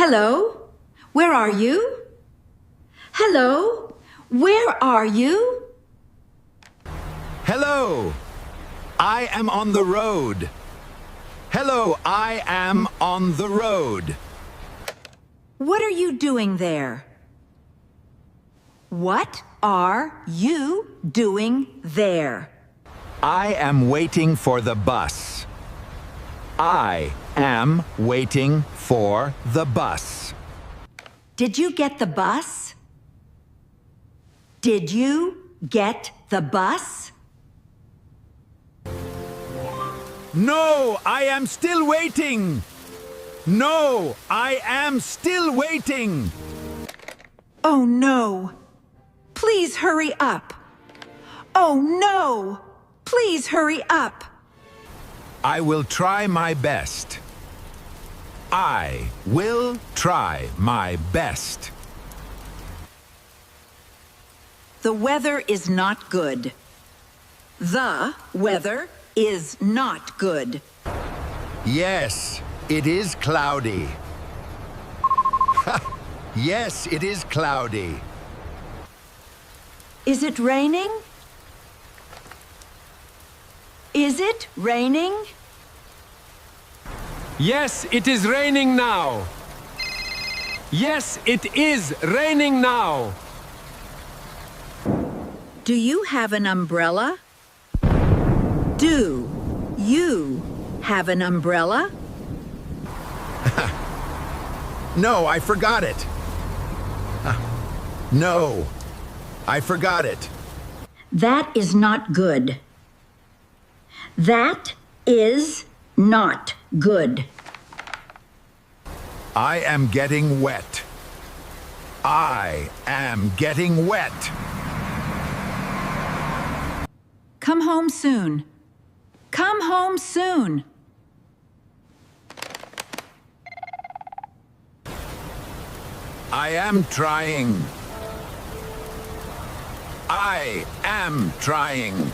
Hello? Where are you? Hello? Where are you? Hello. I am on the road. Hello, I am on the road. What are you doing there? What are you doing there? I am waiting for the bus. I am waiting for the bus. Did you get the bus? Did you get the bus? No, I am still waiting. No, I am still waiting. Oh no! Please hurry up! Oh no! Please hurry up! I will try my best. I will try my best. The weather is not good. The weather is not good. Yes, it is cloudy. Yes, it is cloudy. Is it raining? Is it raining? Yes, it is raining now. Yes, it is raining now. Do you have an umbrella? Do you have an umbrella? No, I forgot it. No, I forgot it. That is not good. That is not good. I am getting wet. I am getting wet. Come home soon. Come home soon. I am trying. I am trying.